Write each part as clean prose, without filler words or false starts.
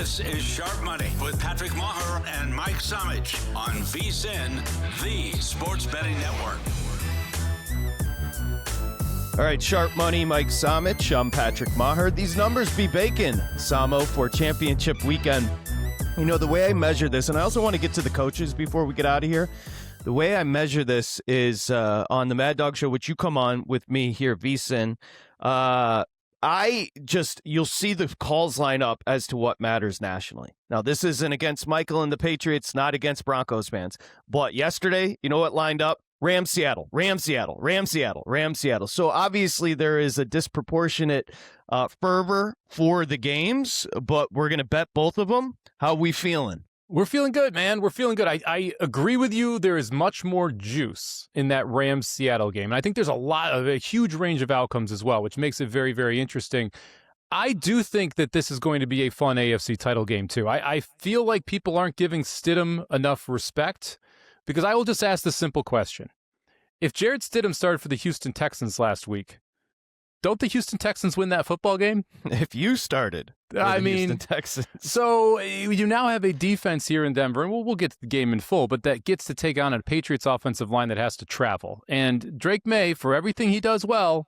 This is Sharp Money with Patrick Meagher and Mike Somich on VSiN, the Sports Betting Network. All right, Sharp Money, Mike Somich. I'm Patrick Meagher. These numbers be baking, Samo, for championship weekend. You know, the way I measure this, and I also want to get to the coaches before we get out of here. The way I measure this is on the Mad Dog Show, which you come on with me here, VSiN. You'll see the calls line up as to what matters nationally. Now, this isn't against Michael and the Patriots, not against Broncos fans. But yesterday, you know what lined up? Rams-Seattle, Rams-Seattle, Rams-Seattle, Rams-Seattle. So obviously there is a disproportionate fervor for the games, but we're going to bet both of them. How we feeling? We're feeling good, man. We're feeling good. I agree with you. There is much more juice in that Rams-Seattle game. And I think there's a huge range of outcomes as well, which makes it very, very interesting. I do think that this is going to be a fun AFC title game, too. I feel like people aren't giving Stidham enough respect because I will just ask the simple question. If Jarrett Stidham started for the Houston Texans last week, don't the Houston Texans win that football game? If you started, Houston Texans. So you now have a defense here in Denver, and we'll get to the game in full, but that gets to take on a Patriots offensive line that has to travel. And Drake Maye, for everything he does well,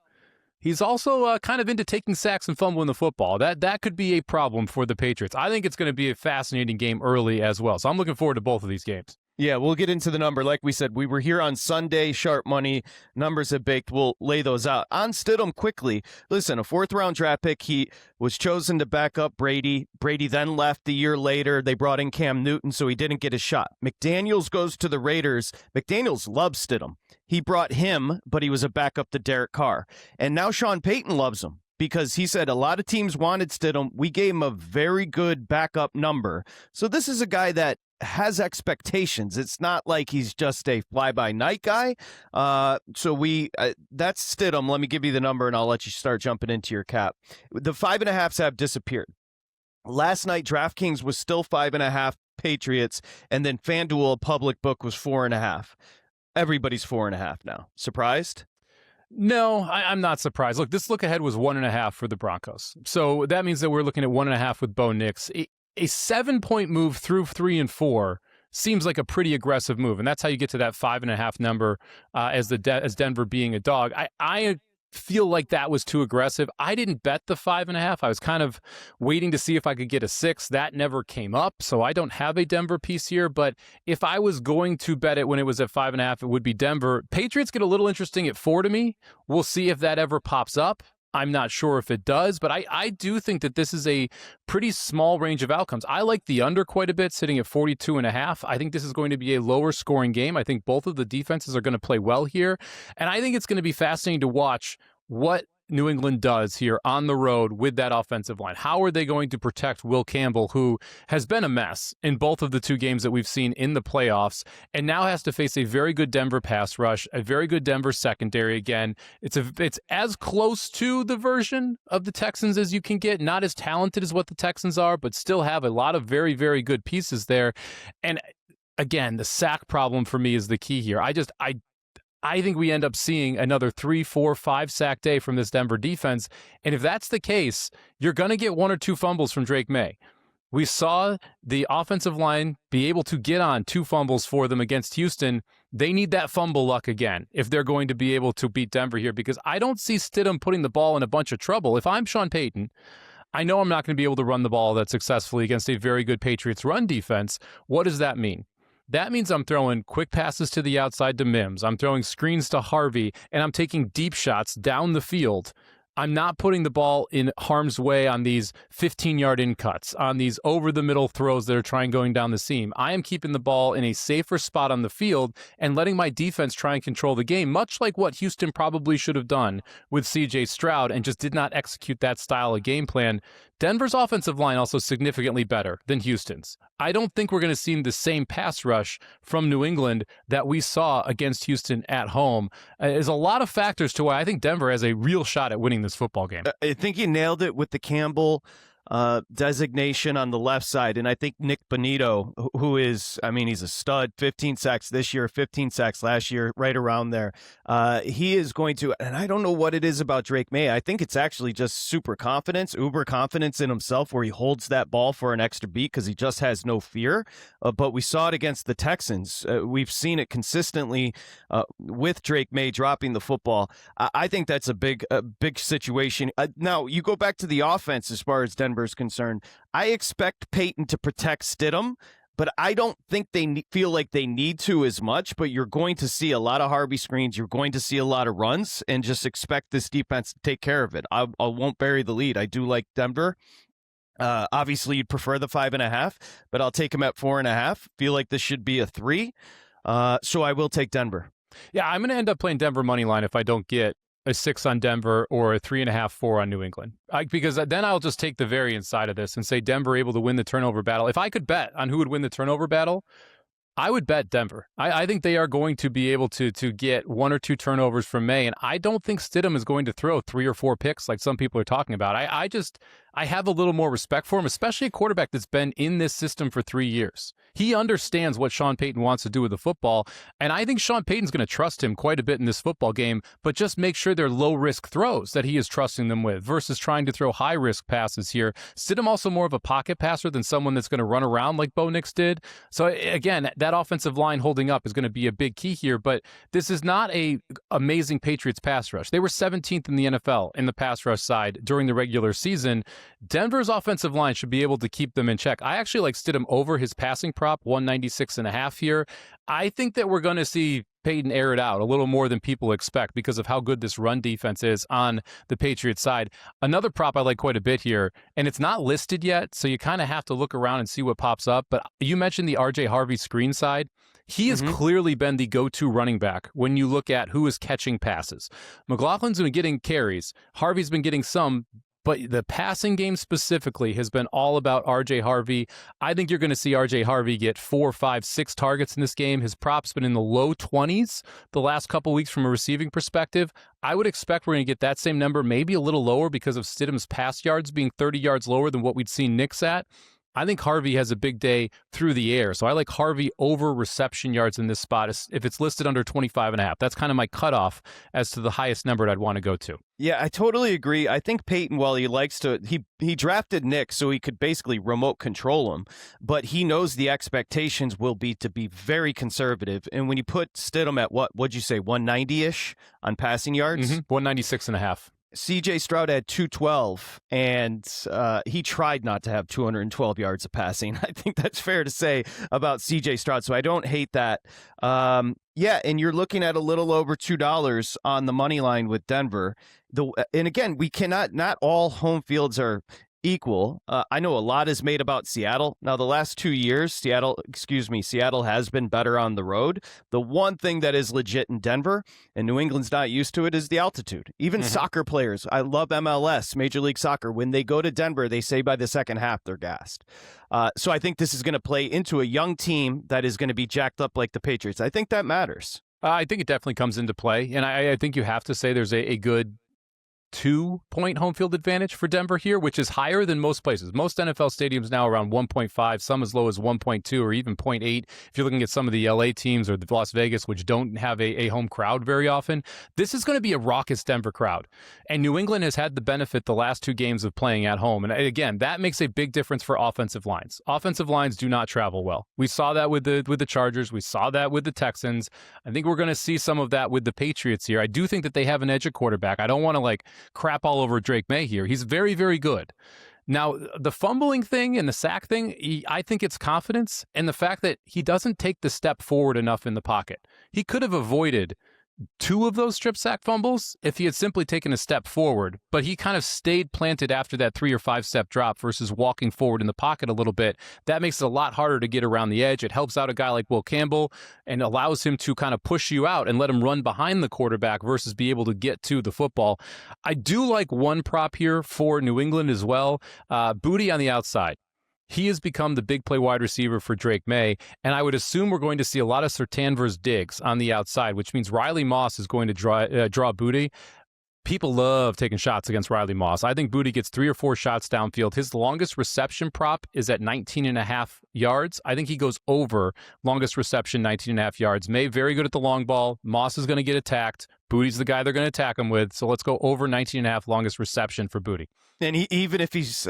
he's also kind of into taking sacks and fumbling the football. That could be a problem for the Patriots. I think it's going to be a fascinating game early as well. So I'm looking forward to both of these games. Yeah, we'll get into the number. Like we said, we were here on Sunday, Sharp Money. Numbers have baked. We'll lay those out. On Stidham, quickly, listen, a fourth-round draft pick. He was chosen to back up Brady. Brady then left the year later. They brought in Cam Newton, so he didn't get a shot. McDaniels goes to the Raiders. McDaniels loves Stidham. He brought him, but he was a backup to Derek Carr. And now Sean Payton loves him because he said a lot of teams wanted Stidham. We gave him a very good backup number. So this is a guy that has expectations. It's not like he's just a fly-by-night guy. That's Stidham. Let me give you the number, and I'll let you start jumping into your cap. The 5.5s have disappeared. Last night, DraftKings was still 5.5 Patriots, and then FanDuel public book was 4.5. Everybody's 4.5 now. Surprised? No, I'm not surprised. Look, this look ahead was 1.5 for the Broncos. So that means that we're looking at 1.5 with Bo Nix. A 7-point move through 3 and 4 seems like a pretty aggressive move, and that's how you get to that 5.5 number as Denver being a dog. I feel like that was too aggressive. I didn't bet the 5.5. I was kind of waiting to see if I could get a 6. That never came up, so I don't have a Denver piece here, but if I was going to bet it when it was at 5.5, it would be Denver. Patriots get a little interesting at 4 to me. We'll see if that ever pops up. I'm not sure if it does, but I do think that this is a pretty small range of outcomes. I like the under quite a bit, sitting at 42.5. I think this is going to be a lower scoring game. I think both of the defenses are going to play well here, and I think it's going to be fascinating to watch what New England does here on the road with that offensive line. How are they going to protect Will Campbell, who has been a mess in both of the two games that we've seen in the playoffs, and now has to face a very good Denver pass rush, a very good Denver secondary again. It's as close to the version of the Texans as you can get, not as talented as what the Texans are, but still have a lot of very, very good pieces there. And again, the sack problem for me is the key here. I think we end up seeing another 3, 4, 5 sack day from this Denver defense. And if that's the case, you're going to get 1 or 2 fumbles from Drake Maye. We saw the offensive line be able to get on 2 fumbles for them against Houston. They need that fumble luck again if they're going to be able to beat Denver here, because I don't see Stidham putting the ball in a bunch of trouble. If I'm Sean Payton, I know I'm not going to be able to run the ball that successfully against a very good Patriots run defense. What does that mean? That means I'm throwing quick passes to the outside to Mims. I'm throwing screens to Harvey, and I'm taking deep shots down the field. I'm not putting the ball in harm's way on these 15-yard in cuts, on these over-the-middle throws that are trying going down the seam. I am keeping the ball in a safer spot on the field and letting my defense try and control the game, much like what Houston probably should have done with C.J. Stroud and just did not execute that style of game plan. Denver's offensive line also significantly better than Houston's. I don't think we're going to see the same pass rush from New England that we saw against Houston at home. There's a lot of factors to why I think Denver has a real shot at winning this football game. I think you nailed it with the Campbell designation on the left side. And I think Nick Bonito, who is, he's a stud, 15 sacks this year, 15 sacks last year, right around there. He is going to, and I don't know what it is about Drake Maye. I think it's actually just super confidence, uber confidence in himself, where he holds that ball for an extra beat because he just has no fear. But we saw it against the Texans. We've seen it consistently with Drake Maye dropping the football. I think that's a big situation. Now, you go back to the offense as far as Denver is concerned. I expect Peyton to protect Stidham, but I don't think they feel like they need to as much. But you're going to see a lot of Harvey screens. You're going to see a lot of runs, and just expect this defense to take care of it. I won't bury the lead. I do like Denver. Obviously, you'd prefer the 5.5, but I'll take him at 4.5. Feel like this should be a 3. So I will take Denver. Yeah, I'm going to end up playing Denver money line if I don't get a 6 on Denver or a 3.5, 4 on New England. Because then I'll just take the variance side of this and say Denver able to win the turnover battle. If I could bet on who would win the turnover battle, I would bet Denver. I think they are going to be able to get 1 or 2 turnovers from Maye, and I don't think Stidham is going to throw 3 or 4 picks like some people are talking about. I have a little more respect for him, especially a quarterback that's been in this system for 3 years. He understands what Sean Payton wants to do with the football, and I think Sean Payton's going to trust him quite a bit in this football game, but just make sure they're low-risk throws that he is trusting them with versus trying to throw high-risk passes here. Stidham also more of a pocket passer than someone that's going to run around like Bo Nix did. So again, that offensive line holding up is going to be a big key here, but this is not a amazing Patriots pass rush. They were 17th in the NFL in the pass rush side during the regular season. Denver's offensive line should be able to keep them in check. I actually like Stidham over his passing prop, 196.5 here. I think that we're going to see Peyton air it out a little more than people expect because of how good this run defense is on the Patriots side. Another prop I like quite a bit here, and it's not listed yet, so you kind of have to look around and see what pops up, but you mentioned the RJ Harvey screen side. He has clearly been the go-to running back when you look at who is catching passes. McLaughlin's been getting carries. Harvey's been getting some, but the passing game specifically has been all about RJ Harvey. I think you're going to see RJ Harvey get 4, 5, 6 targets in this game. His prop's been in the low 20s the last couple weeks from a receiving perspective. I would expect we're going to get that same number, maybe a little lower because of Stidham's pass yards being 30 yards lower than what we'd seen Nix at. I think Harvey has a big day through the air. So I like Harvey over reception yards in this spot if it's listed under 25.5. That's kind of my cutoff as to the highest number I'd want to go to. Yeah, I totally agree. I think Peyton, while he likes to, he drafted Nick so he could basically remote control him, but he knows the expectations will be to be very conservative. And when you put Stidham at what'd you say, 190-ish on passing yards? 196.5. C.J. Stroud had 212, and he tried not to have 212 yards of passing. I think that's fair to say about C.J. Stroud, so I don't hate that. Yeah, and you're looking at a little over $2 on the money line with Denver. And again, not all home fields are equal. I know a lot is made about Seattle. Now, the last 2 years, Seattle has been better on the road. The one thing that is legit in Denver, and New England's not used to it, is the altitude. Even soccer players, I love MLS, Major League Soccer. When they go to Denver, they say by the second half they're gassed. So I think this is going to play into a young team that is going to be jacked up like the Patriots. I think that matters. I think it definitely comes into play, and I think you have to say there's a good 2-point home field advantage for Denver here, which is higher than most places. Most NFL stadiums now around 1.5, some as low as 1.2 or even 0.8. If you're looking at some of the LA teams or the Las Vegas, which don't have a home crowd very often, this is going to be a raucous Denver crowd. And New England has had the benefit the last 2 games of playing at home. And again, that makes a big difference for offensive lines. Offensive lines do not travel well. We saw that with the Chargers. We saw that with the Texans. I think we're going to see some of that with the Patriots here. I do think that they have an edge at quarterback. I don't want to crap all over Drake Maye here. He's very, very good. Now, the fumbling thing and the sack thing, I think it's confidence and the fact that he doesn't take the step forward enough in the pocket. He could have avoided 2 of those strip sack fumbles if he had simply taken a step forward, but he kind of stayed planted after that 3 or 5 step drop versus walking forward in the pocket a little bit. That makes it a lot harder to get around the edge. It helps out a guy like Will Campbell and allows him to kind of push you out and let him run behind the quarterback versus be able to get to the football. I do like one prop here for New England as well. Boutte on the outside. He has become the big play wide receiver for Drake Maye, and I would assume we're going to see a lot of Sertan versus Diggs on the outside, which means Riley Moss is going to draw Boutte. People love taking shots against Riley Moss. I think Boutte gets 3 or 4 shots downfield. His longest reception prop is at 19.5 yards. I think he goes over longest reception, 19.5 yards. Maye, very good at the long ball. Moss is going to get attacked. Boutte's the guy they're going to attack him with. So let's go over 19.5 longest reception for Boutte. And even if he's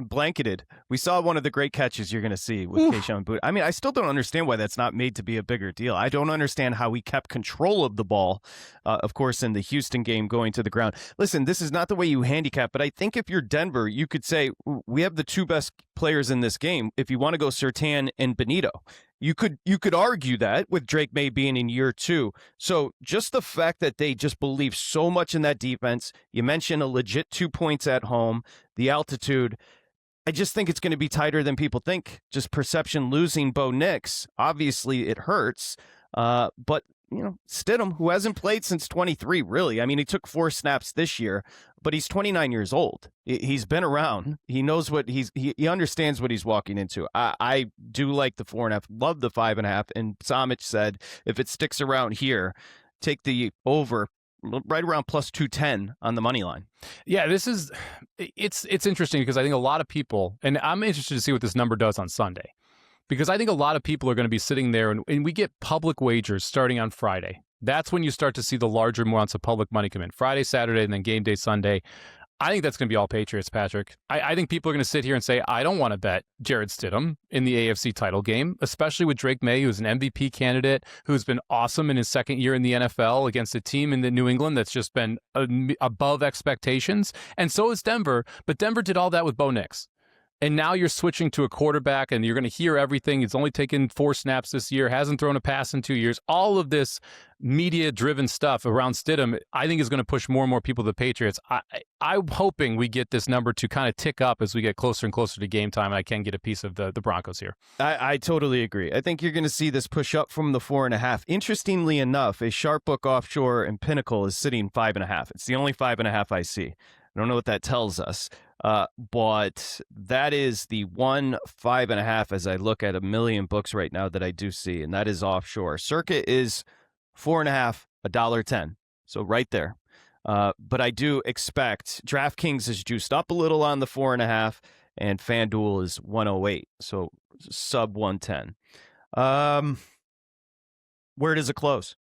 blanketed, we saw one of the great catches you're going to see with Kayshon Boutte. I mean, I still don't understand why that's not made to be a bigger deal. I don't understand how he kept control of the ball, of course, in the Houston game going to the ground. Listen, this is not the way you handicap, but I think if you're Denver, you could say, we have the 2 best players in this game. If you want to go Surtain and Benito, you could argue that with Drake Maye being in year 2. So just the fact that they just believe so much in that defense, you mentioned a legit 2 points at home, the altitude, I just think it's going to be tighter than people think. Just perception losing Bo Nix, obviously it hurts, but Stidham, who hasn't played since 23, really. I mean, he took 4 snaps this year, but he's 29 years old. He's been around. He knows what he understands what he's walking into. I do like the 4.5, love the 5.5. And Somich said, if it sticks around here, take the over right around plus 210 on the money line. Yeah, it's interesting because I think a lot of people, and I'm interested to see what this number does on Sunday. Because I think a lot of people are going to be sitting there, and we get public wagers starting on Friday. That's when you start to see the larger amounts of public money come in. Friday, Saturday, and then game day Sunday. I think that's going to be all Patriots, Patrick. I think people are going to sit here and say, I don't want to bet Jarrett Stidham in the AFC title game, especially with Drake Maye, who's an MVP candidate, who's been awesome in his second year in the NFL against a team in the New England that's just been above expectations. And so is Denver, but Denver did all that with Bo Nix. And now you're switching to a quarterback, and you're going to hear everything. He's only taken 4 snaps this year, hasn't thrown a pass in 2 years. All of this media-driven stuff around Stidham, I think, is going to push more and more people to the Patriots. I'm hoping we get this number to kind of tick up as we get closer and closer to game time, and I can get a piece of the Broncos here. I totally agree. I think you're going to see this push up from the 4.5. Interestingly enough, a Sharp Book Offshore and Pinnacle is sitting 5.5. It's the only 5.5 I see. I don't know what that tells us. But that is the 5.5 as I look at a million books right now that I do see, and that is offshore. Circuit is 4.5, $1.10. So right there. But I do expect DraftKings is juiced up a little on the 4.5, and FanDuel is 108. So sub 110. Where does it close?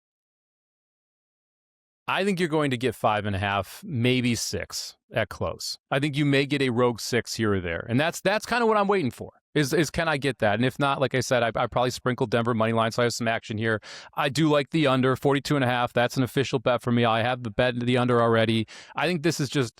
I think you're going to get 5.5, maybe 6 at close. I think you may get a rogue 6 here or there. And that's kind of what I'm waiting for, is can I get that? And if not, like I said, I probably sprinkled Denver money line, so I have some action here. I do like the under, 42.5. That's an official bet for me. I have the bet the under already. I think this is just,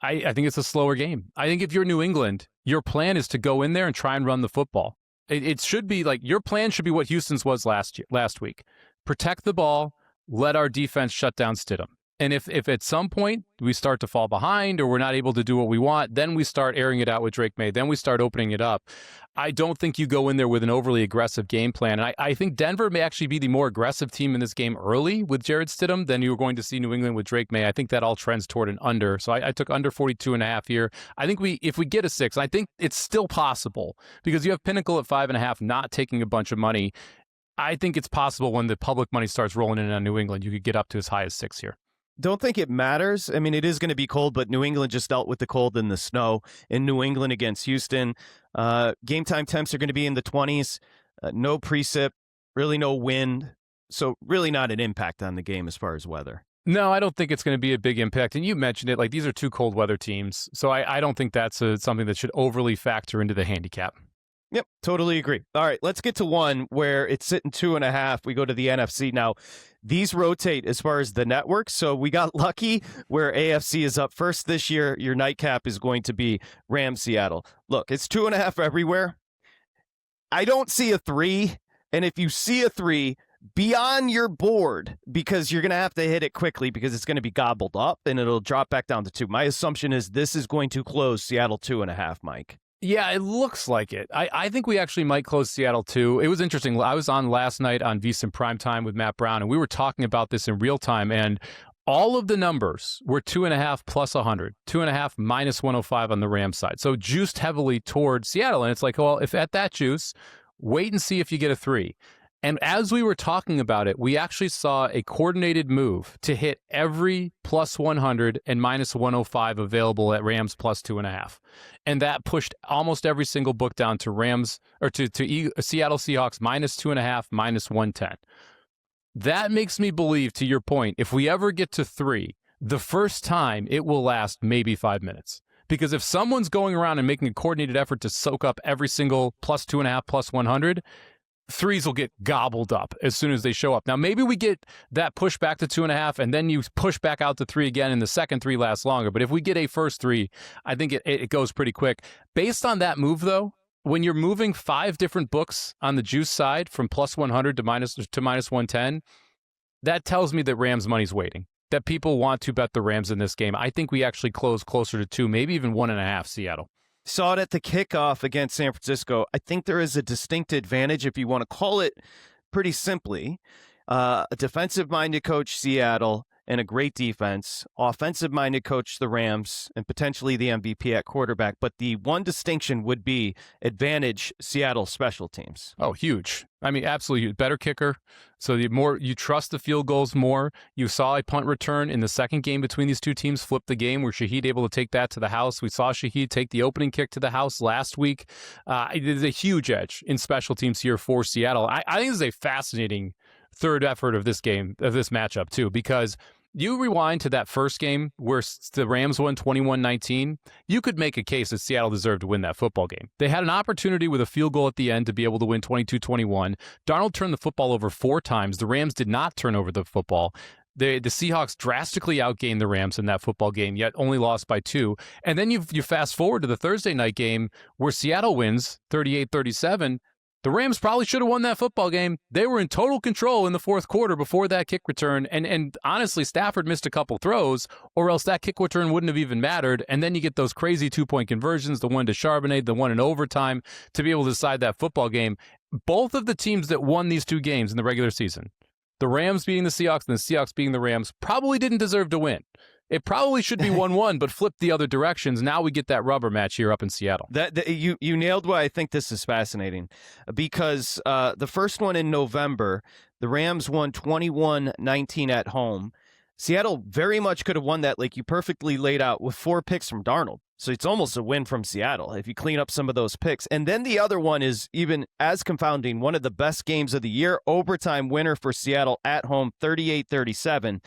I think it's a slower game. I think if you're New England, your plan is to go in there and try and run the football. It should be like, your plan should be what Houston's was last week. Protect the ball. Let our defense shut down Stidham. And if at some point we start to fall behind or we're not able to do what we want, then we start airing it out with Drake Maye. Then we start opening it up. I don't think you go in there with an overly aggressive game plan. And I think Denver may actually be the more aggressive team in this game early with Jarrett Stidham than you're going to see New England with Drake Maye. I think that all trends toward an under. So I took under 42.5 here. I think if we get a 6, I think it's still possible because you have Pinnacle at 5.5 not taking a bunch of money. I think it's possible when the public money starts rolling in on New England, you could get up to as high as 6 here. Don't think it matters. I mean, it is going to be cold, but New England just dealt with the cold and the snow in New England against Houston. Game time temps are going to be in the 20s. No precip, really no wind. So really not an impact on the game as far as weather. No, I don't think it's going to be a big impact. And you mentioned it, like these are 2 cold weather teams. So I don't think that's something that should overly factor into the handicap. Yep, totally agree. All right, let's get to one where it's sitting 2.5. We go to the NFC. Now, these rotate as far as the networks. So we got lucky where AFC is up first this year. Your nightcap is going to be Rams-Seattle. Look, it's 2.5 everywhere. I don't see a 3. And if you see a 3, be on your board because you're going to have to hit it quickly because it's going to be gobbled up and it'll drop back down to 2. My assumption is this is going to close Seattle 2.5, Mike. Yeah, it looks like it. I think we actually might close Seattle too. It was interesting. I was on last night on VSiN Primetime with Matt Brown, and we were talking about this in real time, and all of the numbers were 2.5 plus 100, 2.5 minus 105 on the Rams side. So juiced heavily towards Seattle. And it's like, well, if at that juice, wait and see if you get a 3. And as we were talking about it, we actually saw a coordinated move to hit every plus 100 and minus 105 available at Rams plus 2.5. And that pushed almost every single book down to Rams or to Seattle Seahawks minus 2.5, minus 110. That makes me believe, to your point, if we ever get to 3, the first time it will last maybe 5 minutes. Because if someone's going around and making a coordinated effort to soak up every single plus 2.5, plus 100, 3s will get gobbled up as soon as they show up. Now, maybe we get that push back to 2.5, and then you push back out to 3 again, and the second 3 lasts longer. But if we get a first 3, I think it goes pretty quick. Based on that move, though, when you're moving 5 different books on the juice side from plus 100 to minus 110, that tells me that Rams money's waiting, that people want to bet the Rams in this game. I think we actually close closer to 2, maybe even 1.5 Seattle. Saw it at the kickoff against San Francisco. I think there is a distinct advantage, if you want to call it pretty simply. A defensive-minded coach, Seattle, and a great defense. Offensive-minded coach, the Rams, and potentially the MVP at quarterback. But the one distinction would be advantage Seattle special teams. Oh, huge. I mean, absolutely huge. Better kicker. So the more you trust the field goals more. You saw a punt return in the second game between these two teams flip the game where Shaheed able to take that to the house. We saw Shaheed take the opening kick to the house last week. There's a huge edge in special teams here for Seattle. I think this is a fascinating third effort of this game, of this matchup too, because you rewind to that first game where the Rams won 21-19, you could make a case that Seattle deserved to win that football game. They had an opportunity with a field goal at the end to be able to win 22-21. Darnold turned the football over 4 times. The Rams did not turn over the football. The Seahawks drastically outgained the Rams in that football game, yet only lost by 2. And then you fast forward to the Thursday night game where Seattle wins 38-37. The Rams probably should have won that football game. They were in total control in the fourth quarter before that kick return. And honestly, Stafford missed a couple throws, or else that kick return wouldn't have even mattered. And then you get those crazy 2-point conversions, the one to Charbonnet, the one in overtime, to be able to decide that football game. Both of the teams that won these 2 games in the regular season, the Rams beating the Seahawks and the Seahawks beating the Rams, probably didn't deserve to win. It probably should be 1-1, but flipped the other directions. Now we get that rubber match here up in Seattle. You nailed why I think this is fascinating, because the first one in November, the Rams won 21-19 at home. Seattle very much could have won that, like you perfectly laid out, with 4 picks from Darnold. So it's almost a win from Seattle if you clean up some of those picks. And then the other one is even as confounding, one of the best games of the year, overtime winner for Seattle at home, 38-37.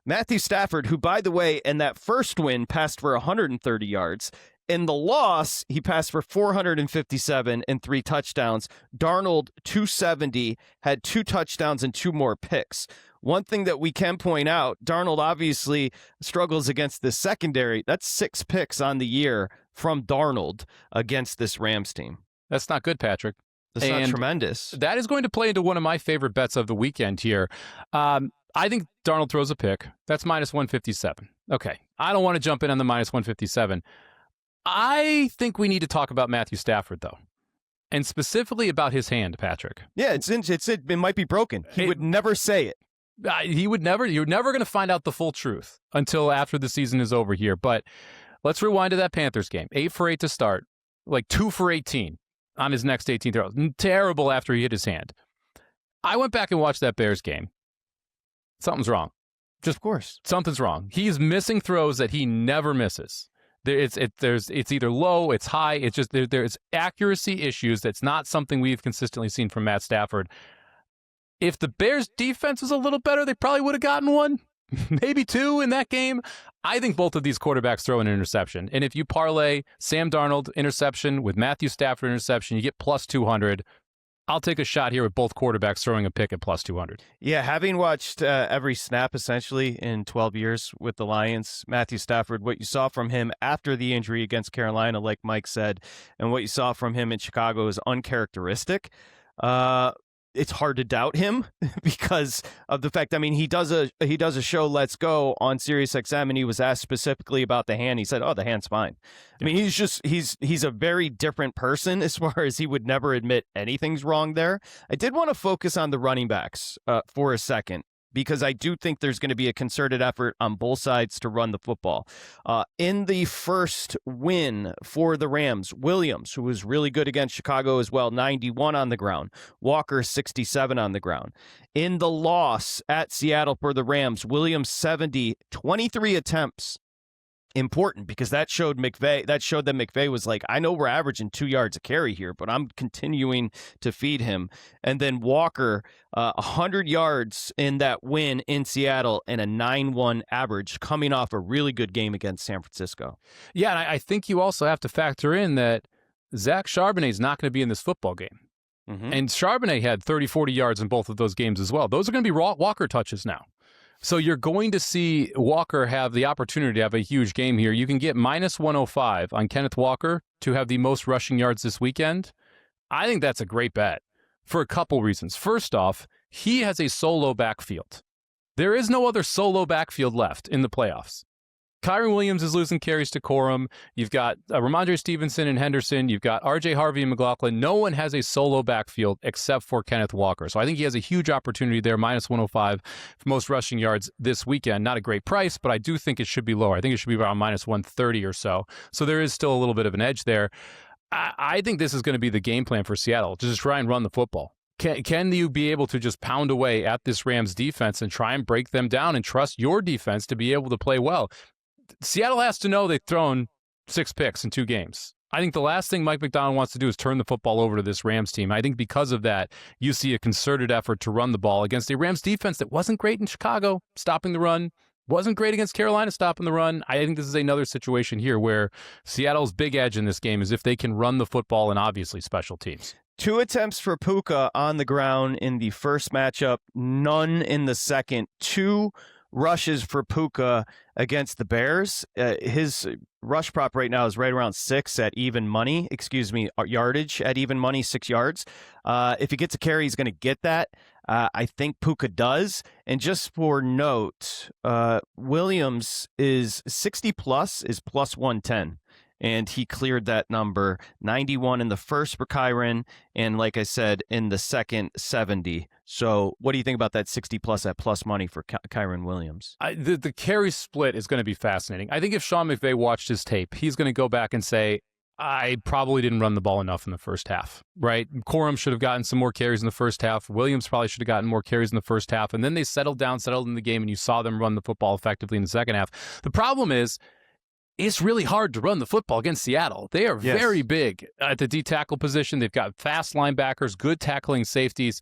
Matthew Stafford, who, by the way, in that first win, passed for 130 yards. In the loss, he passed for 457 and 3 touchdowns. Darnold, 270, had 2 touchdowns and 2 more picks. One thing that we can point out, Darnold obviously struggles against the secondary. That's 6 picks on the year from Darnold against this Rams team. That's not good, Patrick. That's not tremendous. That is going to play into one of my favorite bets of the weekend here. I think Darnold throws a pick. That's minus 157. Okay. I don't want to jump in on the minus 157. I think we need to talk about Matthew Stafford, though, and specifically about his hand, Patrick. Yeah, it might be broken. He would never say it. He would never. You're never going to find out the full truth until after the season is over here. But let's rewind to that Panthers game. 8 for 8 to start, like 2 for 18 on his next 18 throws. Terrible after he hit his hand. I went back and watched that Bears game. Something's wrong. Just of course. Something's wrong. He's missing throws that he never misses. It's either low, it's high. It's just there's accuracy issues. That's not something we've consistently seen from Matt Stafford. If the Bears defense was a little better, they probably would have gotten 1, maybe 2 in that game. I think both of these quarterbacks throw an interception. And if you parlay Sam Darnold interception with Matthew Stafford interception, you get plus 200. I'll take a shot here with both quarterbacks throwing a pick at plus 200. Yeah, having watched every snap essentially in 12 years with the Lions, Matthew Stafford, what you saw from him after the injury against Carolina, like Mike said, and what you saw from him in Chicago is uncharacteristic. It's hard to doubt him because of the fact, I mean, he does a show, Let's Go, on SiriusXM, and he was asked specifically about the hand. He said, "Oh, the hand's fine." I mean, he's a very different person as far as he would never admit anything's wrong there. I did want to focus on the running backs for a second, because I do think there's going to be a concerted effort on both sides to run the football. In the first win for the Rams, Williams, who was really good against Chicago as well, 91 on the ground. Walker, 67 on the ground. In the loss at Seattle for the Rams, Williams, 70, 23 attempts. Important, because that showed that McVay was like, I know we're averaging 2 yards a carry here, but I'm continuing to feed him. And then Walker, 100 yards in that win in Seattle and a 9-1 average, coming off a really good game against San Francisco. Yeah, and I think you also have to factor in that Zach Charbonnet is not going to be in this football game. Mm-hmm. And Charbonnet had 30, 40 yards in both of those games as well. Those are going to be Walker touches now. So you're going to see Walker have the opportunity to have a huge game here. You can get minus 105 on Kenneth Walker to have the most rushing yards this weekend. I think that's a great bet for a couple reasons. First off, he has a solo backfield. There is no other solo backfield left in the playoffs. Kyren Williams is losing carries to Corum. You've got Ramondre Stevenson and Henderson. You've got R.J. Harvey and McLaughlin. No one has a solo backfield except for Kenneth Walker. So I think he has a huge opportunity there, minus 105 for most rushing yards this weekend. Not a great price, but I do think it should be lower. I think it should be around minus 130 or so. So there is still a little bit of an edge there. I think this is going to be the game plan for Seattle, to just try and run the football. Can you be able to just pound away at this Rams defense and try and break them down and trust your defense to be able to play well? Seattle has to know they've thrown 6 picks in 2 games. I think the last thing Mike McDaniel wants to do is turn the football over to this Rams team. I think because of that, you see a concerted effort to run the ball against a Rams defense that wasn't great in Chicago, stopping the run, wasn't great against Carolina, stopping the run. I think this is another situation here where Seattle's big edge in this game is if they can run the football and obviously special teams. 2 attempts for Puka on the ground in the first matchup, none in the second. 2 rushes for Puka against the Bears. His rush prop right now is right around 6 at even money. Yardage at even money, 6 yards. If he gets a carry, he's going to get that. I think Puka does. And just for note, Williams is 60 plus, is plus 110. And he cleared that number. 91 in the first for Kyren, and like I said, in the second, 70. So what do you think about that 60 plus at plus money for Kyren Williams? The carry split is going to be fascinating. I think if Sean McVay watched his tape, he's going to go back and say, I probably didn't run the ball enough in the first half, right? Corum should have gotten some more carries in the first half. Williams probably should have gotten more carries in the first half. And then they settled in the game, and you saw them run the football effectively in the second half. The problem is, it's really hard to run the football against Seattle. They are very big at the D tackle position. They've got fast linebackers, good tackling safeties.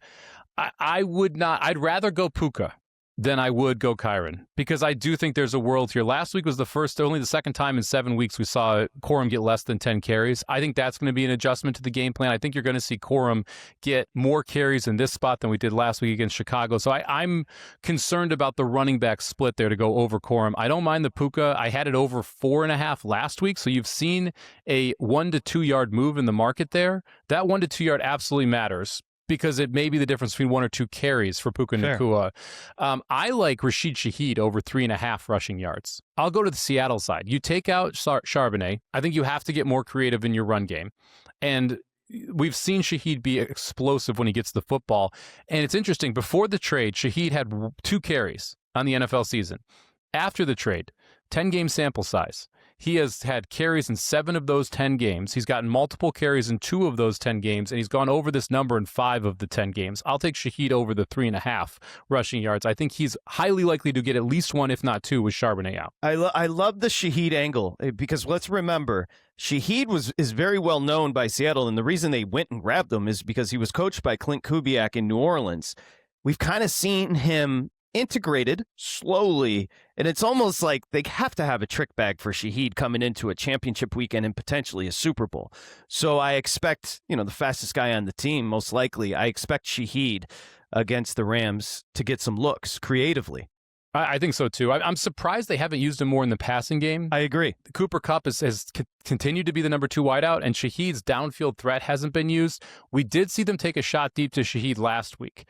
I'd rather go Puka than I would go Kyren, because I do think there's a world here. Last week was only the second time in 7 weeks we saw Corum get less than 10 carries. I think that's going to be an adjustment to the game plan. I think you're going to see Corum get more carries in this spot than we did last week against Chicago. So I'm concerned about the running back split there to go over Corum. I don't mind the Puka. I had it over 4.5 last week. So you've seen a 1 to 2 yard move in the market there. That 1 to 2 yard absolutely matters, because it may be the difference between 1 or 2 carries for Puka Nacua. I like Rashid Shaheed over 3.5 rushing yards. I'll go to the Seattle side. You take out Charbonnet. I think you have to get more creative in your run game. And we've seen Shaheed be explosive when he gets the football. And it's interesting, before the trade, Shaheed had 2 carries on the NFL season. After the trade, 10-game sample size. He has had carries in 7 of those 10 games. He's gotten multiple carries in 2 of those 10 games, and he's gone over this number in 5 of the 10 games. I'll take Shaheed over the 3.5 rushing yards. I think he's highly likely to get at least 1, if not 2, with Charbonnet out. I love the Shaheed angle, because let's remember, Shaheed is very well known by Seattle, and the reason they went and grabbed him is because he was coached by Clint Kubiak in New Orleans. We've kind of seen him integrated slowly, and it's almost like they have to have a trick bag for Shaheed coming into a championship weekend and potentially a Super Bowl. So I expect, the fastest guy on the team, most likely, I expect Shaheed against the Rams to get some looks creatively. I think so, too. I'm surprised they haven't used him more in the passing game. I agree. Cooper Kupp has continued to be the number 2 wideout, and Shaheed's downfield threat hasn't been used. We did see them take a shot deep to Shaheed last week.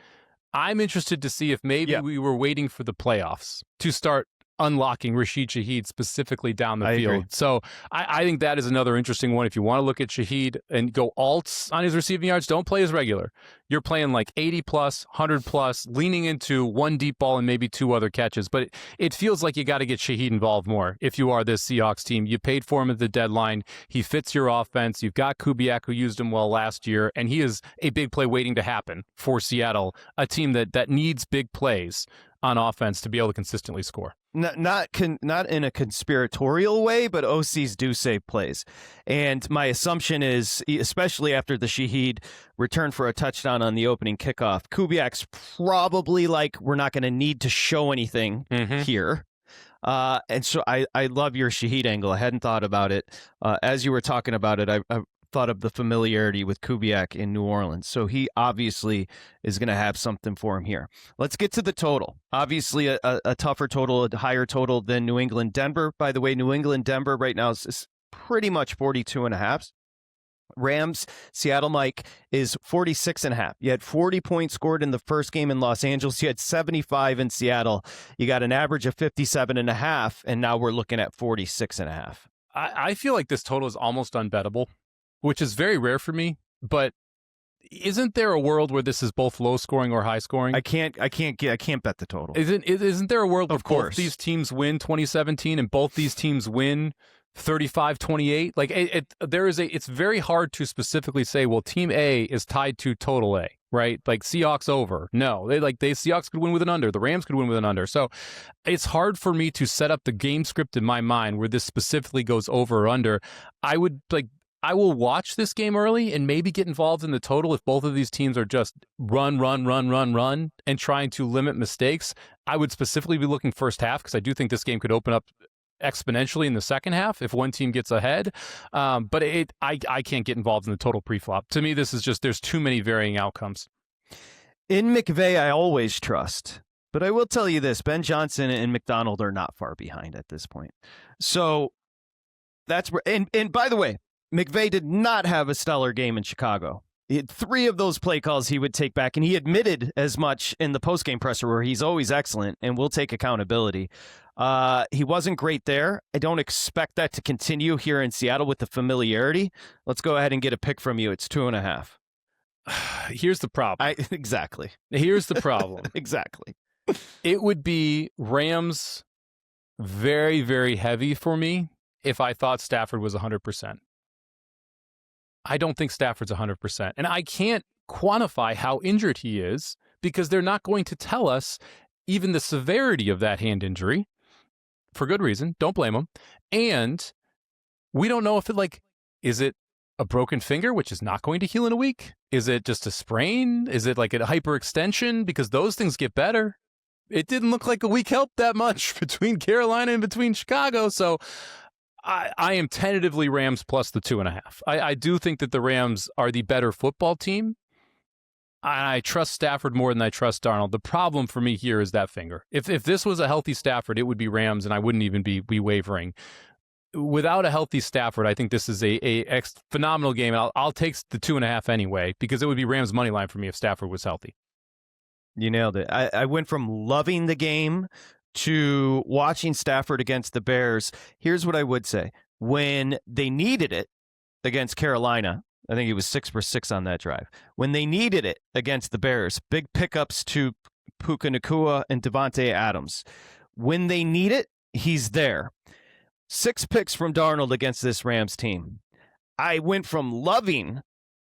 I'm interested to see if maybe we were waiting for the playoffs to start unlocking Rashid Shaheed specifically down the I field. agree. So I think that is another interesting one. If you want to look at Shaheed and go alts on his receiving yards, don't play as regular. You're playing like 80 plus, 100 plus, leaning into one deep ball and maybe two other catches. But it feels like you got to get Shaheed involved more if you are this Seahawks team. You paid for him at the deadline. He fits your offense. You've got Kubiak, who used him well last year, and he is a big play waiting to happen for Seattle, a team that needs big plays on offense to be able to consistently score. Not in a conspiratorial way, but OCs do save plays. And my assumption is, especially after the Shaheed return for a touchdown on the opening kickoff, Kubiak's probably like, we're not going to need to show anything here. And so I love your Shaheed angle. I hadn't thought about it. As you were talking about it, I thought of the familiarity with Kubiak in New Orleans. So he obviously is going to have something for him here. Let's get to the total. Obviously a tougher total, a higher total than New England-Denver. By the way, New England-Denver right now is pretty much 42.5. Rams, Seattle, Mike, is 46.5. You had 40 points scored in the first game in Los Angeles. You had 75 in Seattle. You got an average of 57.5, and now we're looking at 46.5. I feel like this total is almost unbettable, which is very rare for me, but isn't there a world where this is both low scoring or high scoring? I can't bet the total. Isn't there a world where Of course both these teams win 2017 and both these teams win 35-28? Like it's very hard to specifically say, well, team A is tied to total A, right? Like Seahawks over. No, Seahawks could win with an under. The Rams could win with an under. So it's hard for me to set up the game script in my mind where this specifically goes over or under. I will watch this game early and maybe get involved in the total if both of these teams are just run, and trying to limit mistakes. I would specifically be looking first half because I do think this game could open up exponentially in the second half if one team gets ahead. But I can't get involved in the total pre-flop. To me, this is just, there's too many varying outcomes. In McVay, I always trust. But I will tell you this, Ben Johnson and McDonald are not far behind at this point. So that's where, and by the way, McVay did not have a stellar game in Chicago. He had 3 of those play calls he would take back, and he admitted as much in the postgame presser where he's always excellent and will take accountability. He wasn't great there. I don't expect that to continue here in Seattle with the familiarity. Let's go ahead and get a pick from you. It's 2.5. Here's the problem. Exactly. Here's the problem. Exactly. It would be Rams very, very heavy for me if I thought Stafford was 100%. I don't think Stafford's 100%. And I can't quantify how injured he is because they're not going to tell us even the severity of that hand injury for good reason. Don't blame him. And we don't know if is it a broken finger, which is not going to heal in a week? Is it just a sprain? Is it like a hyperextension? Because those things get better. It didn't look like a week helped that much between Carolina and between Chicago. So I am tentatively Rams plus the 2.5. I do think that the Rams are the better football team. I trust Stafford more than I trust Darnold. The problem for me here is that finger. If this was a healthy Stafford, it would be Rams, and I wouldn't even be wavering. Without a healthy Stafford, I think this is a phenomenal game. I'll take the 2.5 anyway because it would be Rams money line for me if Stafford was healthy. You nailed it. I went from loving the game to watching Stafford against the Bears. Here's what I would say. When they needed it against Carolina, I think he was 6 for 6 on that drive. When they needed it against the Bears, big pickups to Puka Nacua and Devontae Adams. When they need it, he's there. 6 picks from Darnold against this Rams team. I went from loving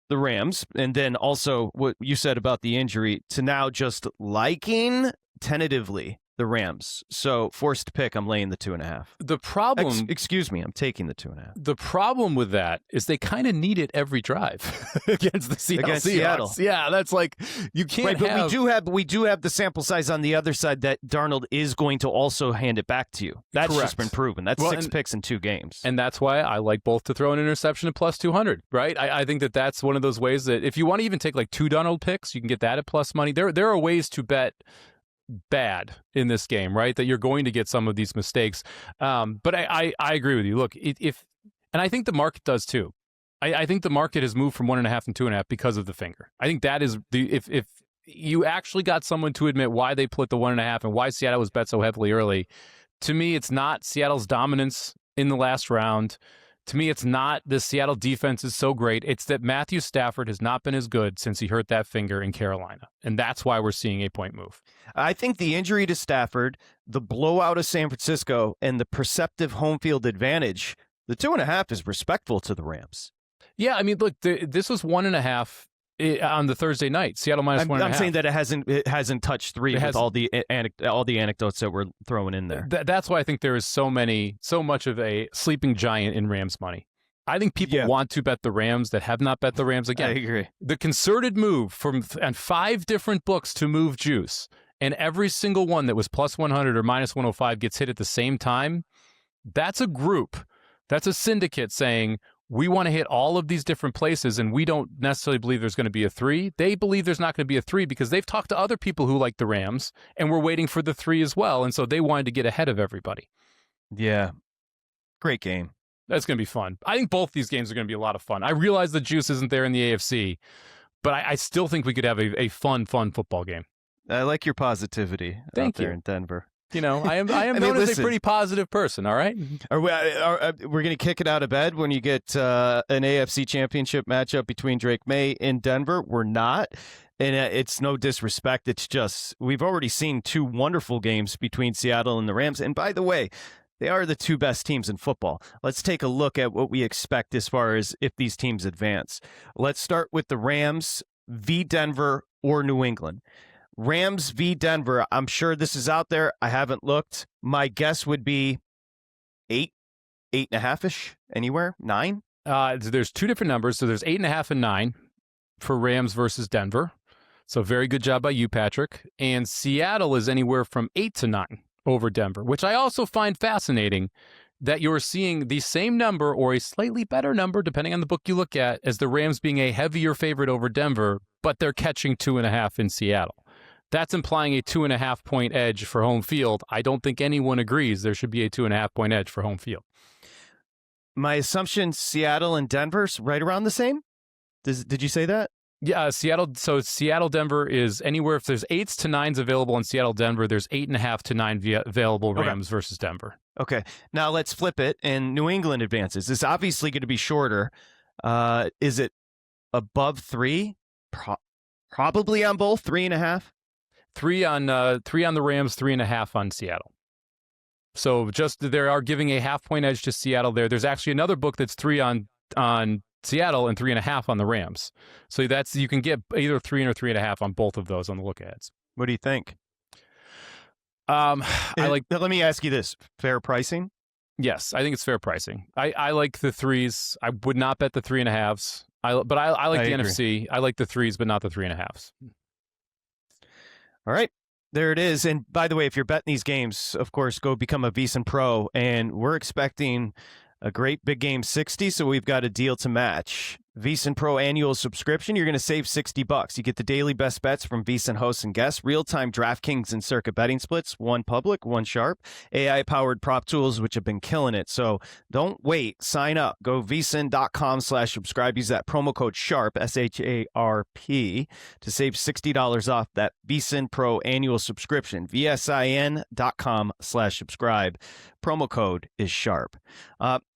the Rams, and then also what you said about the injury, to now just liking tentatively the Rams. So forced pick, I'm laying the 2.5. The problem... Excuse me, I'm taking the 2.5. The problem with that is they kind of need it every drive against the Seattle. Yeah, that's like, you can't But we do have the sample size on the other side that Darnold is going to also hand it back to you. That's Correct. Just been proven. That's 6 picks in 2 games. And that's why I like both to throw an interception at plus 200, right? I think that's one of those ways that if you want to even take like 2 Darnold picks, you can get that at plus money. There are ways to bet bad in this game, right? That you're going to get some of these mistakes. But I agree with you. Look, and I think the market does too. I think the market has moved from 1.5 and 2.5 because of the finger. I think that is if you actually got someone to admit why they put the 1.5 and why Seattle was bet so heavily early, To me, it's not Seattle's dominance in the last round. To me, it's not the Seattle defense is so great. It's that Matthew Stafford has not been as good since he hurt that finger in Carolina. And that's why we're seeing a point move. I think the injury to Stafford, the blowout of San Francisco, and the perceptive home field advantage, the 2.5 is respectful to the Rams. Yeah, I mean, look, this was 1.5 on the Thursday night. Seattle minus 1.5. I'm saying that it hasn't touched 3 with all the anecdotes that we're throwing in there. That's why I think there is so much of a sleeping giant in Rams money. I think people want to bet the Rams that have not bet the Rams again. I agree. The concerted move and 5 different books to move juice, and every single one that was plus 100 or minus 105 gets hit at the same time. That's a group. That's a syndicate saying, we want to hit all of these different places, and we don't necessarily believe there's going to be a 3. They believe there's not going to be a 3 because they've talked to other people who like the Rams, and we're waiting for the 3 as well, and so they wanted to get ahead of everybody. Yeah. Great game. That's going to be fun. I think both these games are going to be a lot of fun. I realize the juice isn't there in the AFC, but I still think we could have a fun football game. I like your positivity out there in Denver. You know, I am known as a pretty positive person, all right? We're going to kick it out of bed when you get an AFC Championship matchup between Drake Maye and Denver. We're not. And it's no disrespect. It's just we've already seen 2 wonderful games between Seattle and the Rams. And by the way, they are the 2 best teams in football. Let's take a look at what we expect as far as if these teams advance. Let's start with the Rams v. Denver or New England. Rams v. Denver, I'm sure this is out there. I haven't looked. My guess would be 8.5-ish, anywhere, 9? There's 2 different numbers. So there's 8.5 and 9 for Rams versus Denver. So very good job by you, Patrick. And Seattle is anywhere from 8 to 9 over Denver, which I also find fascinating that you're seeing the same number or a slightly better number, depending on the book you look at, as the Rams being a heavier favorite over Denver, but they're catching 2.5 in Seattle. That's implying a 2.5 point edge for home field. I don't think anyone agrees there should be a 2.5 point edge for home field. My assumption, Seattle and Denver's right around the same? Did you say that? Yeah, Seattle. So Seattle, Denver is anywhere. If there's 8s to 9s available in Seattle, Denver, there's 8.5 to 9 available Rams versus Denver. Okay. Now let's flip it, and New England advances. It's obviously going to be shorter. Is it above 3? Probably on both, 3.5. 3 on the Rams, 3.5 on Seattle. So just they are giving a half-point edge to Seattle there. There's actually another book that's 3 on Seattle and 3.5 on the Rams. So that's you can get either 3 or 3.5 on both of those on the look-aheads. What do you think? Let me ask you this: fair pricing? Yes, I think it's fair pricing. I like the 3s. I would not bet the 3.5s. I like the agree. NFC. I like the 3s, but not the 3.5s. All right. There it is. And by the way, if you're betting these games, of course, go become a VSiN Pro. And we're expecting a great big game 60, so we've got a deal to match. VSiN Pro annual subscription, you're going to save $60. You get the daily best bets from VSiN hosts and guests, real-time DraftKings and Circa betting splits, one public, one sharp, AI-powered prop tools, which have been killing it. So don't wait. Sign up. Go VSiN.com/subscribe. Use that promo code SHARP, SHARP, to save $60 off that VSiN Pro annual subscription. VSIN.com/subscribe. Promo code is SHARP.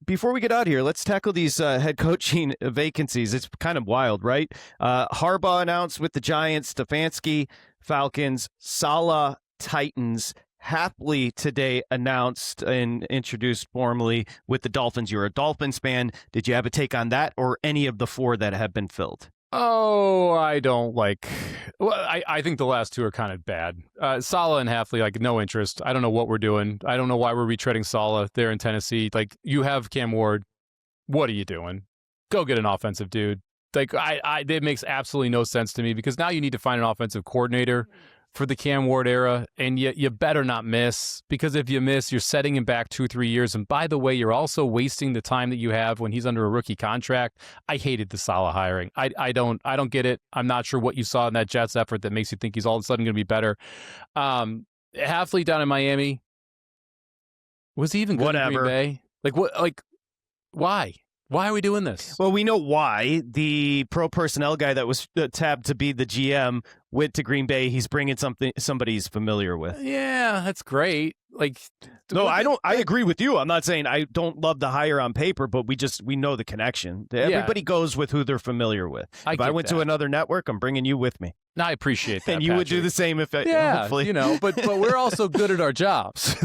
Before we get out of here, let's tackle these head coaching vacancies. It's kind of wild, right? Harbaugh announced with the Giants, Stefanski, Falcons, Saleh, Titans. Hafley today announced and introduced formally with the Dolphins. You're a Dolphins fan. Did you have a take on that or any of the 4 that have been filled? Oh, I don't like. Well, I think the last 2 are kind of bad. Saleh and Hafley, like, no interest. I don't know what we're doing. I don't know why we're retreading Saleh there in Tennessee. Like, you have Cam Ward. What are you doing? Go get an offensive dude. Like, it makes absolutely no sense to me because now you need to find an offensive coordinator for the Cam Ward era, and you better not miss, because if you miss, you're setting him back 2-3 years. And by the way, you're also wasting the time that you have when he's under a rookie contract. I hated the Saleh hiring. I don't get it. I'm not sure what you saw in that Jets effort that makes you think he's all of a sudden going to be better. Hafley down in Miami, was he even good in Green Bay? Like what? Like why? Why are we doing this? Well, we know why. The pro personnel guy that was tabbed to be the GM went to Green Bay. He's bringing somebody he's familiar with. Yeah, that's great. Like, no, I don't. I agree with you. I'm not saying I don't love the hire on paper, but we know the connection. Everybody goes with who they're familiar with. If I went to another network, I'm bringing you with me. No, I appreciate that, and you Patrick. would do the same if hopefully. But we're also good at our jobs.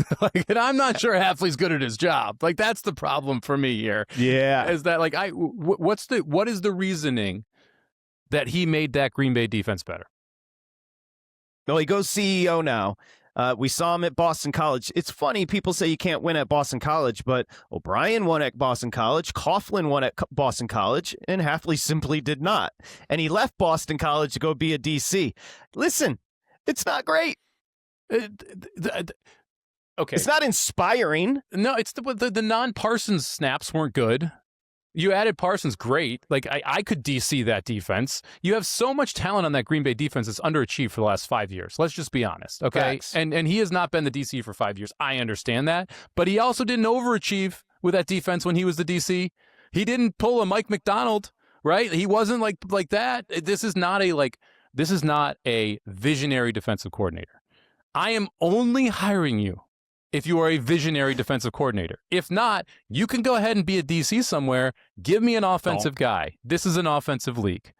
And I'm not sure Hafley's good at his job. Like, that's the problem for me here. Yeah, is that what is the reasoning that he made that Green Bay defense better? Well, he goes CEO now. We saw him at Boston College. It's funny, people say you can't win at Boston College, but O'Brien won at Boston College, Coughlin won at Boston College, and Hafley simply did not. And he left Boston College to go be a DC. Listen, it's not great. Okay. It's not inspiring. No, it's the non-Parsons snaps weren't good. You added Parsons, great. Like, I could DC that defense. You have so much talent on that Green Bay defense that's underachieved for the last 5 years. Let's just be honest, okay? Facts. And he has not been the DC for 5 years. I understand that. But he also didn't overachieve with that defense when he was the DC. He didn't pull a Mike McDonald, right? He wasn't like that. This is not a visionary defensive coordinator. I am only hiring you if you are a visionary defensive coordinator. If not, you can go ahead and be a DC somewhere. Give me an offensive guy. This is an offensive league.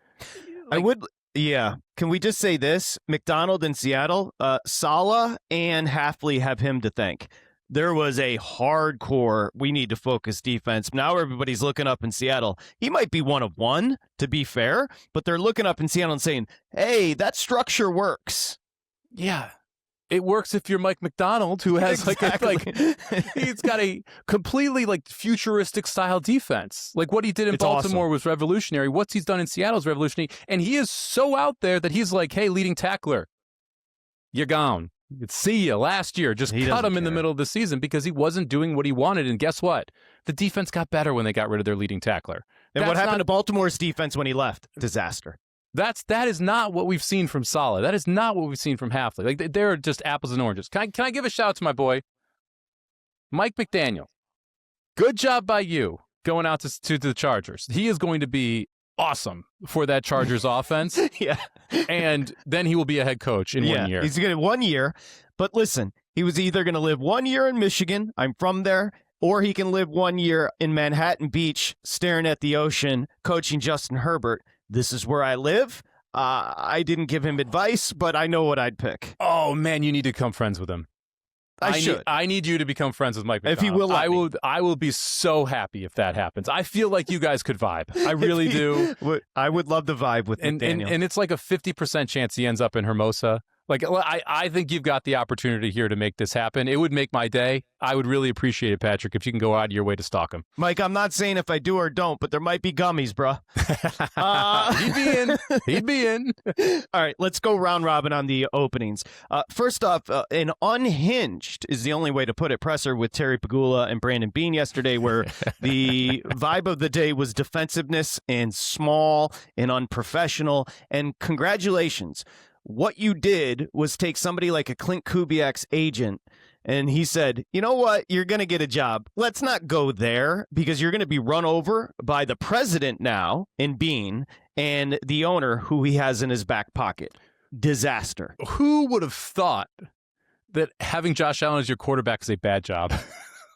Can we just say this? McDonald in Seattle, Saleh and Hafley have him to thank. There was a hardcore, we need to focus defense. Now everybody's looking up in Seattle. He might be one of one, to be fair, but they're looking up in Seattle and saying, hey, that structure works. Yeah. It works if you're Mike McDonald, who has he's got a completely futuristic style defense. Like, what he did in Baltimore was revolutionary. What he's done in Seattle is revolutionary. And he is so out there that he's like, hey, leading tackler, you're gone. See you last year. Just cut him in the middle of the season because he wasn't doing what he wanted. And guess what? The defense got better when they got rid of their leading tackler. And what happened to Baltimore's defense when he left? Disaster. That is not what we've seen from Saleh. That is not what we've seen from Hafley. Like, they're just apples and oranges. Can I give a shout out to my boy, Mike McDaniel? Good job by you going out to the Chargers. He is going to be awesome for that Chargers offense. Yeah. And then he will be a head coach in 1 year. He's going to 1 year. But listen, he was either going to live 1 year in Michigan, I'm from there, or he can live 1 year in Manhattan Beach, staring at the ocean, coaching Justin Herbert. This is where I live. I didn't give him advice, but I know what I'd pick. Oh, man, you need to become friends with him. I need you to become friends with Mike McDonald. If he will, I will be so happy if that happens. I feel like you guys could vibe. I really do. I would love to vibe with McDaniel. And it's like a 50% chance he ends up in Hermosa. Like, I think you've got the opportunity here to make this happen. It would make my day. I would really appreciate it, Patrick, if you can go out of your way to stalk him. Mike, I'm not saying if I do or don't, but there might be gummies, bro. He'd be in. He'd be in. All right, let's go round robin on the openings. First off, an unhinged is the only way to put it presser with Terry Pagula and Brandon Beane yesterday, where the vibe of the day was defensiveness and small and unprofessional. And congratulations. What you did was take somebody like a Clint Kubiak's agent, and he said, you know what, you're going to get a job. Let's not go there because you're going to be run over by the president now in Bean and the owner who he has in his back pocket. Disaster. Who would have thought that having Josh Allen as your quarterback is a bad job?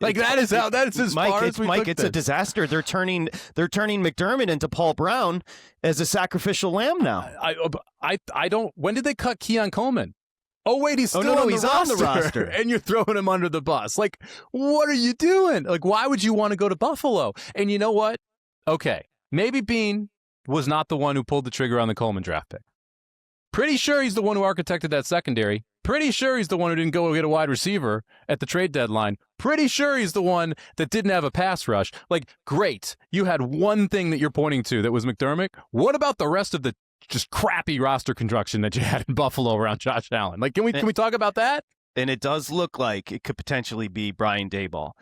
Like, that is as far as we Mike, took it's this. a disaster. They're turning McDermott into Paul Brown as a sacrificial lamb now. I don't. When did they cut Keon Coleman? Oh wait, he's still on the roster, and you're throwing him under the bus. Like, what are you doing? Like, why would you want to go to Buffalo? And you know what? Okay, maybe Beane was not the one who pulled the trigger on the Coleman draft pick. Pretty sure he's the one who architected that secondary. Pretty sure he's the one who didn't go get a wide receiver at the trade deadline. Pretty sure he's the one that didn't have a pass rush. Like, great. You had one thing that you're pointing to that was McDermott. What about the rest of the just crappy roster construction that you had in Buffalo around Josh Allen? Like, can we talk about that? And it does look like it could potentially be Brian Daboll.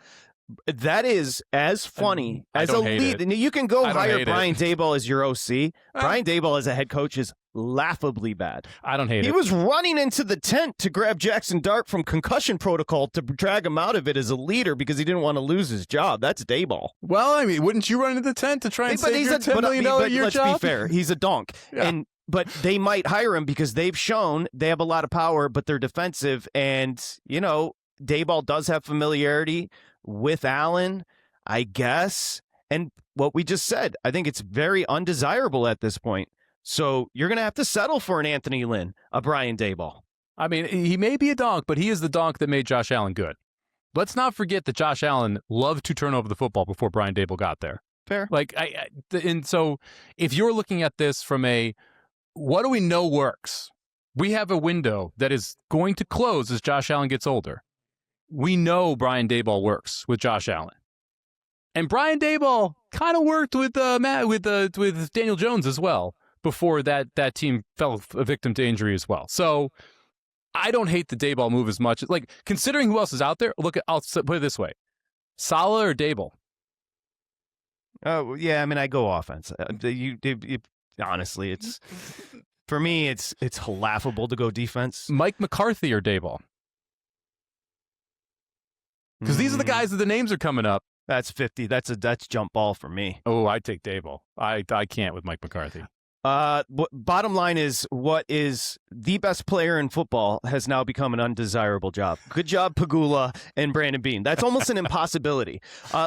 That is as funny as a lead. And you can go hire Brian Daboll as your OC. Brian Daboll as a head coach is laughably bad. I don't hate it. He was running into the tent to grab Jackson Dart from concussion protocol to drag him out of it as a leader because he didn't want to lose his job. That's Daboll. Well, I mean, wouldn't you run into the tent to try and save your $10 million a year let's job? Let's be fair. He's a donk. Yeah. But they might hire him because they've shown they have a lot of power, but they're defensive. And, you know, Daboll does have familiarity with Allen, I guess. And what we just said, I think it's very undesirable at this point. So you're going to have to settle for an Anthony Lynn, a Brian Daboll. I mean, he may be a donk, but he is the donk that made Josh Allen good. Let's not forget that Josh Allen loved to turn over the football before Brian Daboll got there. Fair. And so if you're looking at this from what do we know works? We have a window that is going to close as Josh Allen gets older. We know Brian Daboll works with Josh Allen. And Brian Daboll kind of worked with Daniel Jones as well before that team fell a victim to injury as well. So I don't hate the Daboll move as much. Like, considering who else is out there, I'll put it this way. Saleh or Daboll? Oh, yeah, I mean, I go offense. Honestly, for me, it's laughable to go defense. Mike McCarthy or Daboll? Because these are the guys that the names are coming up. That's 50. That's jump ball for me. Oh, I take Daboll. I can't with Mike McCarthy. Bottom line is, what is the best player in football has now become an undesirable job. Good job, Pagula and Brandon Beane. That's almost an impossibility.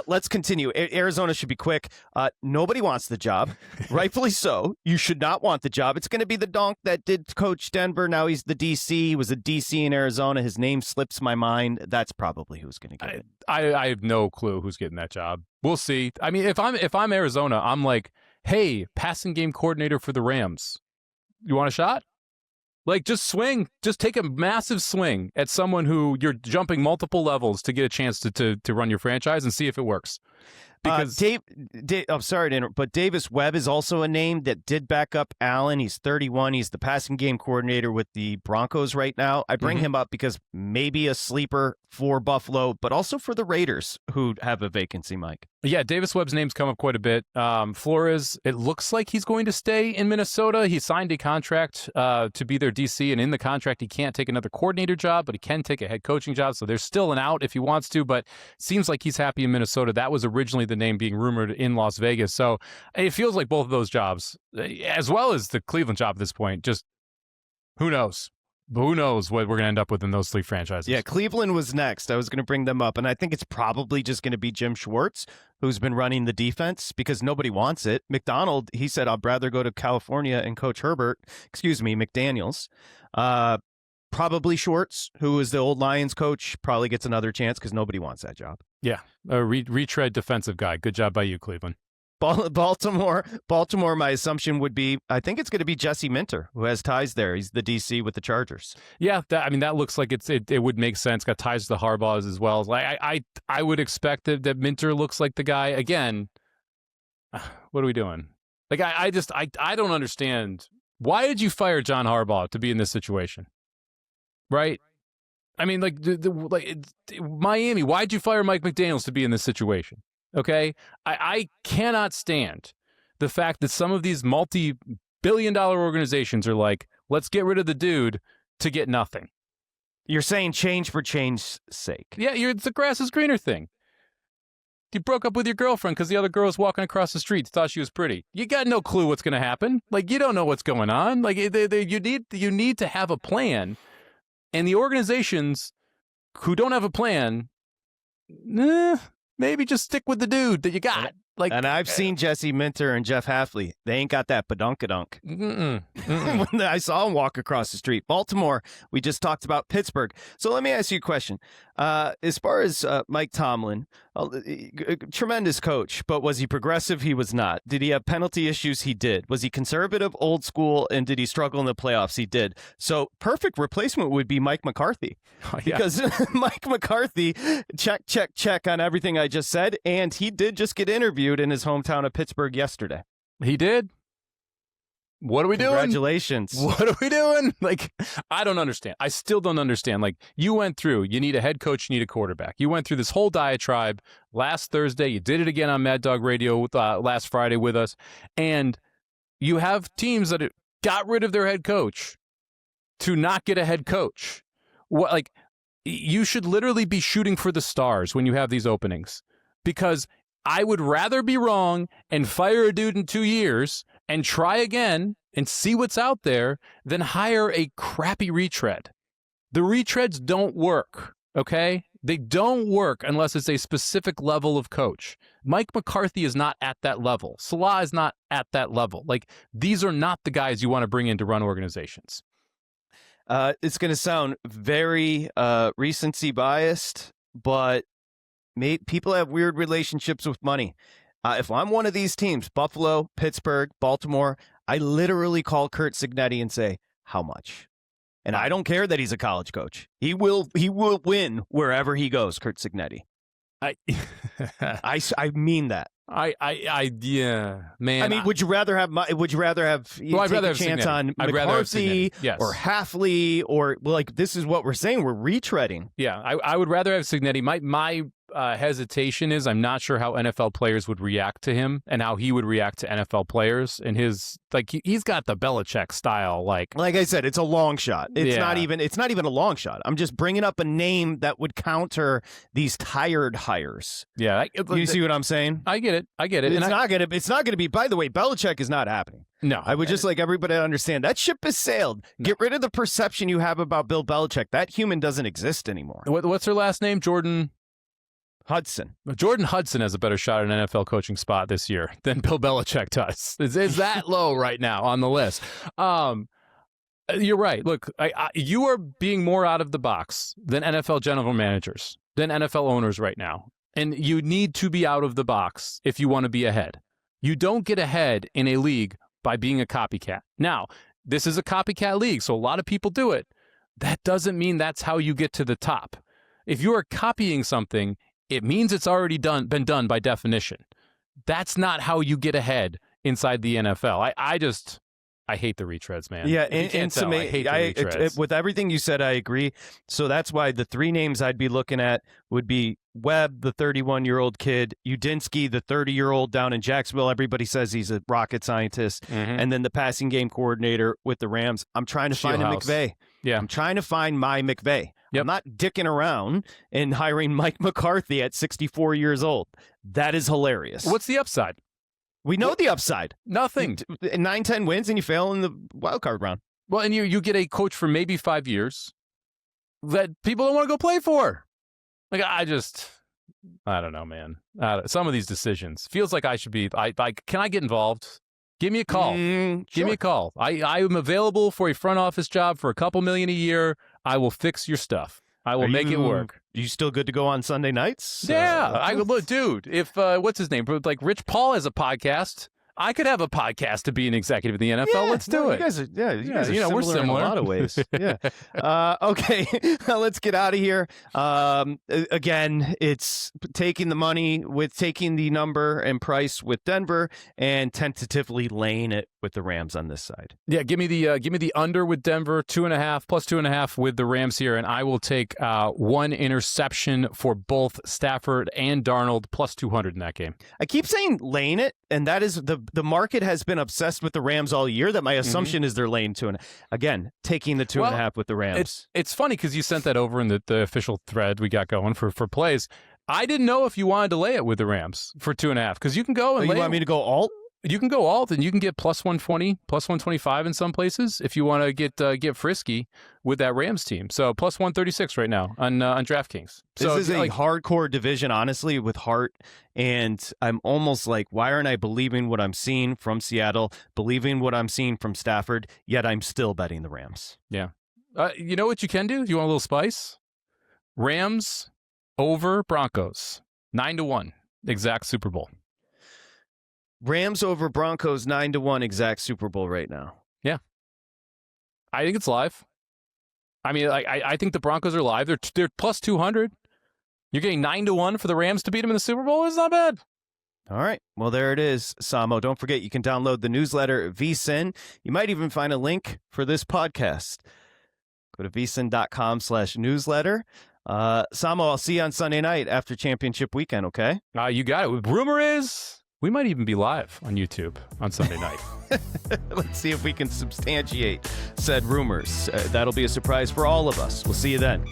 Let's continue. Arizona should be quick. Nobody wants the job. Rightfully so. You should not want the job. It's going to be the donk that did coach Denver. Now he's the DC. He was a DC in Arizona. His name slips my mind. That's probably who's going to get it. I have no clue who's getting that job. We'll see. I mean, if I'm Arizona, I'm like, hey, passing game coordinator for the Rams. You want a shot? Like, just swing. Just take a massive swing at someone who you're jumping multiple levels to get a chance to run your franchise and see if it works. Because I'm sorry to interrupt, but Davis Webb is also a name that did back up Allen. He's 31. He's the passing game coordinator with the Broncos right now. I bring him up because maybe a sleeper for Buffalo, but also for the Raiders, who have a vacancy, Mike. Yeah, Davis Webb's name's come up quite a bit. Flores, it looks like he's going to stay in Minnesota. He signed a contract to be their DC, and in the contract, he can't take another coordinator job, but he can take a head coaching job. So there's still an out if he wants to, but seems like he's happy in Minnesota. That was originally the name being rumored in Las Vegas. So it feels like both of those jobs, as well as the Cleveland job at this point, just who knows? Who knows what we're going to end up with in those three franchises? Yeah, Cleveland was next. I was going to bring them up, and I think it's probably just going to be Jim Schwartz, who's been running the defense because nobody wants it. McDonald, he said, I'd rather go to California and coach McDaniels. Probably Schwartz, who is the old Lions coach, probably gets another chance because nobody wants that job. Yeah, a retread defensive guy. Good job by you, Cleveland. Baltimore, my assumption would be, I think it's going to be Jesse Minter, who has ties there. He's the DC with the Chargers. Yeah, that looks like it would make sense. Got ties to the Harbaughs as well. I would expect that Minter looks like the guy. Again, what are we doing? Like, I don't understand. Why did you fire John Harbaugh to be in this situation? Right? I mean, Miami, why'd you fire Mike McDaniels to be in this situation? Okay? I cannot stand the fact that some of these multi-billion-dollar organizations are like, let's get rid of the dude to get nothing. You're saying change for change's sake. Yeah, it's the grass is greener thing. You broke up with your girlfriend because the other girl was walking across the street, thought she was pretty. You got no clue what's going to happen. Like, you don't know what's going on. Like, you need to have a plan. And the organizations who don't have a plan, maybe just stick with the dude that you got. And I've seen Jesse Minter and Jeff Hafley. They ain't got that badunkadunk. When I saw him walk across the street. Baltimore, we just talked about Pittsburgh. So let me ask you a question. As far as Mike Tomlin, tremendous coach, but was he progressive? He was not. Did he have penalty issues? He did. Was he conservative, old school, and did he struggle in the playoffs? He did. So perfect replacement would be Mike McCarthy. Oh, yeah. Because Mike McCarthy, check on everything I just said, and he did just get interviewed in his hometown of Pittsburgh yesterday. He did? What are we doing? Congratulations. What are we doing? Like, I don't understand. I still don't understand. Like, you went through, you need a head coach, you need a quarterback. You went through this whole diatribe last Thursday. You did it again on Mad Dog Radio last Friday with us. And you have teams that got rid of their head coach to not get a head coach. What, like, you should literally be shooting for the stars when you have these openings. Because I would rather be wrong and fire a dude in 2 years and try again and see what's out there than hire a crappy retread. The retreads don't work. okay? They don't work unless it's a specific level of coach. Mike McCarthy is not at that level. Salah is not at that level. Like, these are not the guys you want to bring in to run organizations. It's going to sound very recency biased, but people have weird relationships with money. If I'm one of these teams, Buffalo, Pittsburgh, Baltimore, I literally call Curt Cignetti and say, how much? And I don't care that he's a college coach. He will win wherever he goes, Curt Cignetti. I mean that. Yeah, man. I mean, would you rather have a chance on McCarthy or Hafley or this is what we're saying. We're retreading. Yeah, I would rather have Cignetti. My hesitation is I'm not sure how NFL players would react to him and how he would react to NFL players. And his he's got the Belichick style. Like I said, it's a long shot. It's not even a long shot. I'm just bringing up a name that would counter these tired hires. Yeah, you see what I'm saying? I get it. It's not going to be. By the way, Belichick is not happening. No, I would just like everybody to understand that ship has sailed. No. Get rid of the perception you have about Bill Belichick. That human doesn't exist anymore. What's her last name? Jordan Hudson. Jordan Hudson has a better shot at an NFL coaching spot this year than Bill Belichick does. Is that low right now on the list? You're right. Look, you are being more out of the box than NFL general managers, than NFL owners right now. And you need to be out of the box if you want to be ahead. You don't get ahead in a league by being a copycat. Now, this is a copycat league, so a lot of people do it. That doesn't mean that's how you get to the top. If you are copying something, it means it's already been done by definition. That's not how you get ahead inside the NFL. I hate the retreads, man. Yeah, I hate the retreads. With everything you said, I agree. So that's why the three names I'd be looking at would be Webb, the 31-year-old kid, Udinski, the 30-year-old down in Jacksonville. Everybody says he's a rocket scientist. Mm-hmm. And then the passing game coordinator with the Rams. I'm trying to find a McVay. Yeah. I'm trying to find my McVay. Yep. I'm not dicking around and hiring Mike McCarthy at 64 years old. That is hilarious. What's the upside? We know the upside. Nothing. 9-10 wins and you fail in the wild card round. Well, and you get a coach for maybe 5 years that people don't want to go play for. Like, I don't know, man. Some of these decisions feels like I should be. Can I get involved? Give me a call. Sure. Give me a call. I am available for a front office job for a couple million a year. I will fix your stuff. I will make it work. Are you still good to go on Sunday nights? Yeah. Look, dude, if, what's his name? Like Rich Paul has a podcast. I could have a podcast to be an executive in the NFL. Yeah, let's do it. You guys are we're similar in a lot of ways. Yeah. Okay, let's get out of here. Again, it's taking the money with taking the number and price with Denver and tentatively laying it with the Rams on this side. Yeah, give me the under with Denver, 2.5 plus 2.5 with the Rams here, and I will take one interception for both Stafford and Darnold plus 200 in that game. I keep saying laying it, and that is the market has been obsessed with the Rams all year. That my assumption is they're laying 2.5. Again, taking the 2.5 with the Rams. It's funny because you sent that over in the official thread we got going for plays. I didn't know if you wanted to lay it with the Rams for 2.5 because you can go and you want me to go alt? You can go alt, and you can get plus 120, plus 125 in some places if you want to get frisky with that Rams team. So plus 136 right now on DraftKings. So this is a hardcore division, honestly, with heart. And I'm almost like, why aren't I believing what I'm seeing from Seattle, believing what I'm seeing from Stafford, yet I'm still betting the Rams? Yeah. You know what you can do? If you want a little spice? Rams over Broncos, 9-1, exact Super Bowl. Rams over Broncos, 9-1 exact Super Bowl right now. Yeah. I think it's live. I mean, I think the Broncos are live. They're plus 200. You're getting 9-1 for the Rams to beat them in the Super Bowl? It's not bad. All right. Well, there it is, Samo. Don't forget, you can download the newsletter at VSiN. You might even find a link for this podcast. Go to vsin.com/newsletter. Samo, I'll see you on Sunday night after championship weekend, okay? You got it. Rumor is we might even be live on YouTube on Sunday night. Let's see if we can substantiate said rumors. That'll be a surprise for all of us. We'll see you then.